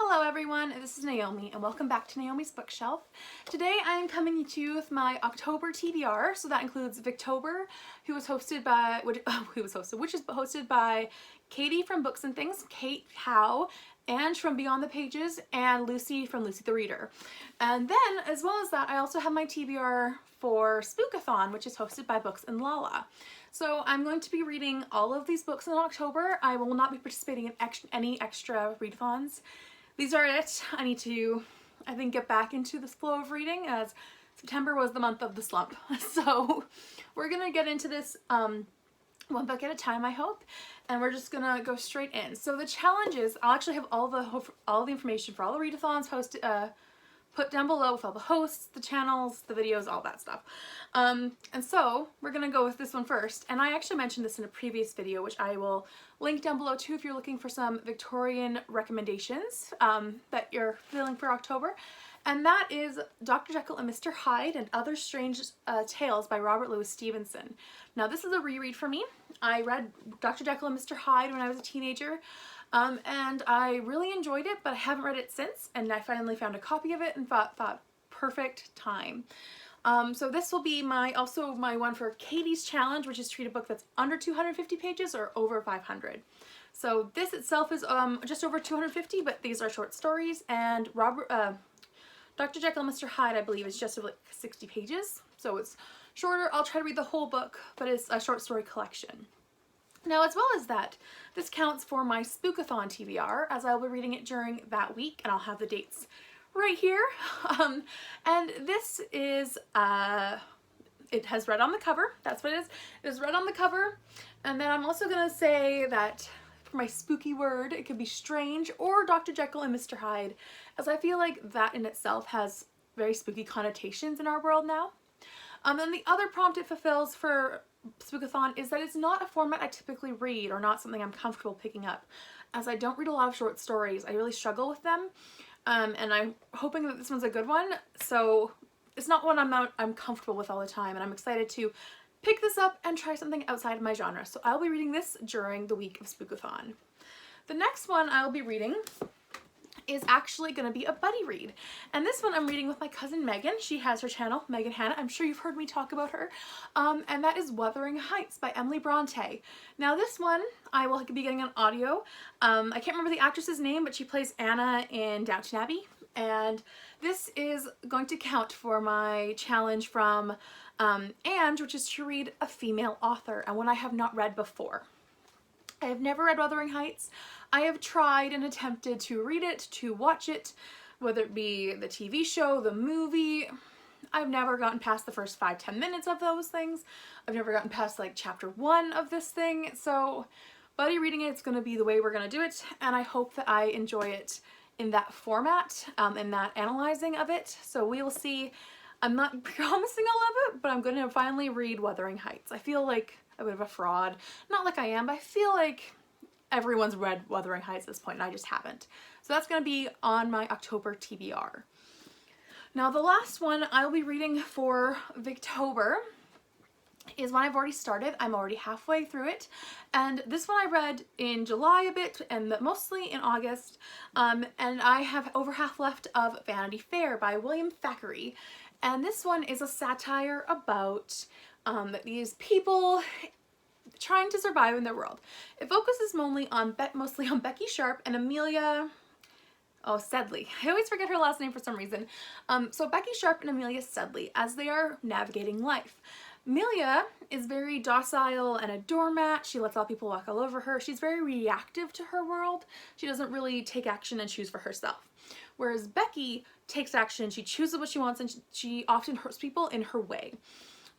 Hello everyone, this is Naomi and welcome back to Naomi's Bookshelf. Today I am coming to you with my October TBR, so that includes Victober, which is hosted by Katie from Books and Things, Kate Howe, and from Beyond the Pages, and Lucy from Lucy the Reader. And then, as well as that, I also have my TBR for Spookathon, which is hosted by Books and Lala. So I'm going to be reading all of these books in October. I will not be participating in any extra readathons. These are it. I need to, I think, get back into this flow of reading, as September was the month of the slump. So we're gonna get into this one book at a time, I hope, and we're just gonna go straight in. So the challenge is, I'll actually have all the information for all the readathons posted, put down below with all the hosts, the channels, the videos, all that stuff. And so we're gonna go with this one first. And I actually mentioned this in a previous video, which I will link down below too if you're looking for some Victorian recommendations that you're feeling for October. And that is Dr. Jekyll and Mr Hyde and Other Strange Tales by Robert Louis Stevenson. Now this is a reread for me. I read Dr. Jekyll and Mr Hyde when I was a teenager. And I really enjoyed it, but I haven't read it since, and I finally found a copy of it and thought perfect time. So this will be also my one for Katie's challenge, which is to read a book that's under 250 pages or over 500. So this itself is just over 250, but these are short stories, and Dr. Jekyll and Mr Hyde, I believe, is just over like 60 pages, so it's shorter. I'll try to read the whole book, but it's a short story collection. Now, as well as that, this counts for my Spookathon TBR, as I'll be reading it during that week, and I'll have the dates right here. And this is, it has red on the cover. That's what it is. It is red on the cover. And then I'm also going to say that for my spooky word, it could be strange or Dr. Jekyll and Mr Hyde, as I feel like that in itself has very spooky connotations in our world now. And the other prompt it fulfills for Spookathon is that it's not a format I typically read, or not something I'm comfortable picking up, as I don't read a lot of short stories. I really struggle with them, and I'm hoping that this one's a good one. So it's not one I'm comfortable with all the time, and I'm excited to pick this up and try something outside of my genre. So I'll be reading this during the week of Spookathon. The next one I'll be reading is actually going to be a buddy read, and this one I'm reading with my cousin Megan. She has her channel, Megan Hannah. I'm sure you've heard me talk about her, and that is Wuthering Heights by Emily Bronte. Now this one I will be getting on audio. I can't remember the actress's name, but she plays Anna in Downton Abbey, and this is going to count for my challenge from Ange, which is to read a female author, and one I have not read before. I have never read Wuthering Heights. I have tried and attempted to read it, to watch it, whether it be the TV show, the movie. I've never gotten past the first 5-10 minutes of those things. I've never gotten past like chapter 1 of this thing. So buddy reading it's going to be the way we're going to do it, and I hope that I enjoy it in that format, in that analyzing of it. So we will see. I'm not promising I'll love it, but I'm going to finally read Wuthering Heights. I feel like a bit of a fraud. Not like I am, but I feel like everyone's read Wuthering Heights at this point, and I just haven't. So that's going to be on my October TBR. Now the last one I'll be reading for Victober is one I've already started. I'm already halfway through it, and this one I read in July a bit, and mostly in August, and I have over half left of Vanity Fair by William Thackeray. And this one is a satire about these people trying to survive in their world. It focuses mostly on Becky Sharp and Amelia Sedley. I always forget her last name for some reason. So Becky Sharp and Amelia Sedley, as they are navigating life. Amelia is very docile and a doormat. She lets all people walk all over her. She's very reactive to her world. She doesn't really take action and choose for herself. Whereas Becky takes action, she chooses what she wants, and she often hurts people in her way.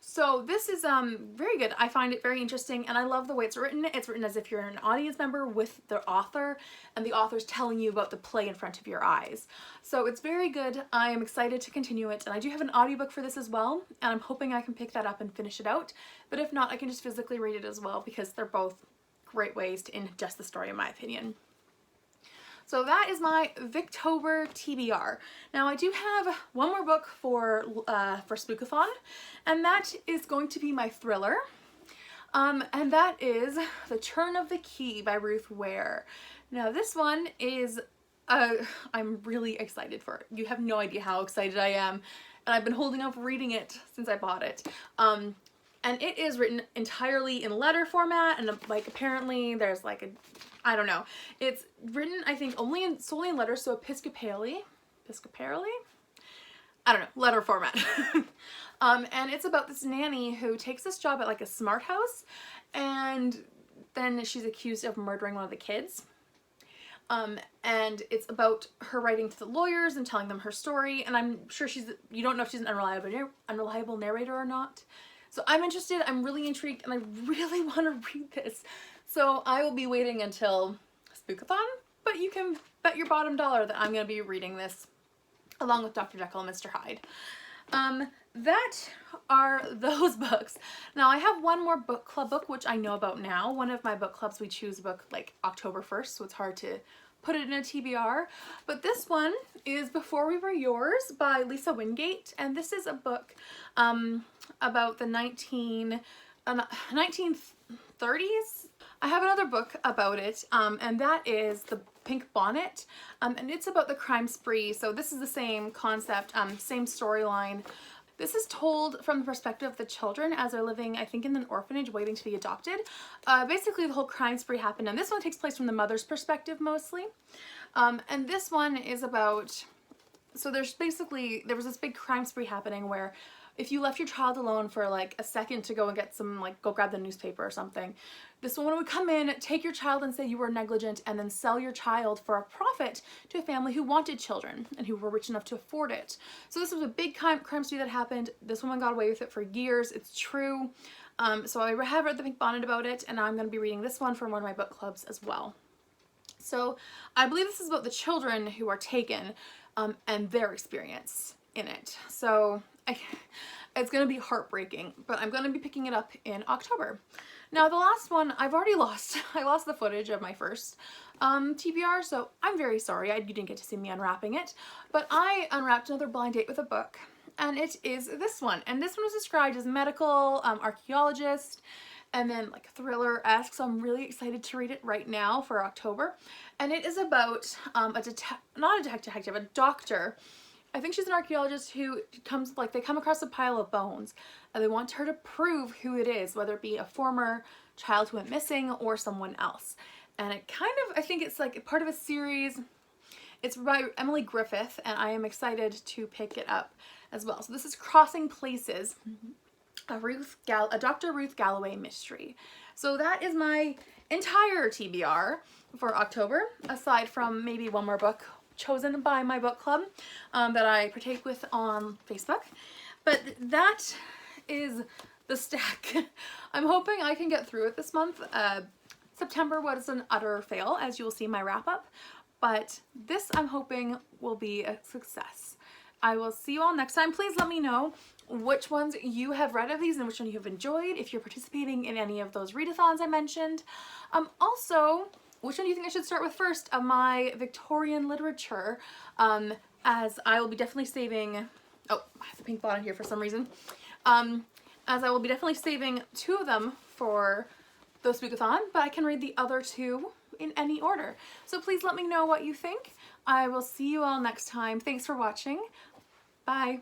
So this is very good. I find it very interesting, and I love the way it's written. It's written as if you're an audience member with the author, and the author's telling you about the play in front of your eyes. So it's very good. I am excited to continue it, and I do have an audiobook for this as well, and I'm hoping I can pick that up and finish it out. But if not, I can just physically read it as well, because they're both great ways to ingest the story, in my opinion. So that is my Victober TBR. Now I do have one more book for Spookathon, and that is going to be my thriller. And that is The Turn of the Key by Ruth Ware. Now this one is I'm really excited for it. You have no idea how excited I am. And I've been holding off reading it since I bought it. And it is written entirely in letter format, and like apparently there's like a, I don't know. It's written, I think, solely in letters, so episcopally? I don't know, letter format. And it's about this nanny who takes this job at like a smart house, and then she's accused of murdering one of the kids. And it's about her writing to the lawyers and telling them her story, and I'm sure you don't know if she's an unreliable narrator or not. So I'm interested, I'm really intrigued, and I really want to read this. So I will be waiting until Spookathon, but you can bet your bottom dollar that I'm going to be reading this along with Dr. Jekyll and Mr Hyde. That are those books. Now I have one more book club book which I know about now. One of my book clubs, we choose a book like October 1st, so it's hard to put it in a TBR. But this one is Before We Were Yours by Lisa Wingate, and this is a book about the 1930s. I have another book about it, and that is The Pink Bonnet, and it's about the crime spree. So this is the same concept, same storyline. This is told from the perspective of the children as they're living, I think, in an orphanage waiting to be adopted. Basically, the whole crime spree happened, and this one takes place from the mother's perspective mostly. And this one is about, so there was this big crime spree happening where if you left your child alone for like a second to go and get some, like go grab the newspaper or something, this woman would come in, take your child and say you were negligent, and then sell your child for a profit to a family who wanted children and who were rich enough to afford it. So this was a big crime spree that happened. This woman got away with it for years. It's true. So I have read The Pink Bonnet about it, and I'm going to be reading this one from one of my book clubs as well. So I believe this is about the children who are taken and their experience in it. So it's going to be heartbreaking, but I'm going to be picking it up in October. Now the last one, I've already lost. I lost the footage of my first TBR, so I'm very sorry you didn't get to see me unwrapping it. But I unwrapped another blind date with a book, and it is this one. And this one was described as medical, archaeologist, and then like thriller-esque, so I'm really excited to read it right now for October. And it is about not a detective, a doctor. I think she's an archaeologist who they come across a pile of bones, and they want her to prove who it is, whether it be a former child who went missing or someone else. And it kind of, I think it's like part of a series. It's by Emily Griffith, and I am excited to pick it up as well. So this is Crossing Places, a Dr. Ruth Galloway mystery. So that is my entire TBR for October, aside from maybe one more book chosen by my book club that I partake with on Facebook. But that is the stack. I'm hoping I can get through it this month. September was an utter fail, as you'll see in my wrap up, but this I'm hoping will be a success. I will see you all next time. Please let me know which ones you have read of these and which one you have enjoyed, if you're participating in any of those readathons I mentioned. Also, which one do you think I should start with first of my Victorian literature, as I will be definitely saving, oh, I have the pink bonnet here for some reason, as I will be definitely saving two of them for the Spookathon, but I can read the other two in any order. So please let me know what you think. I will see you all next time. Thanks for watching. Bye.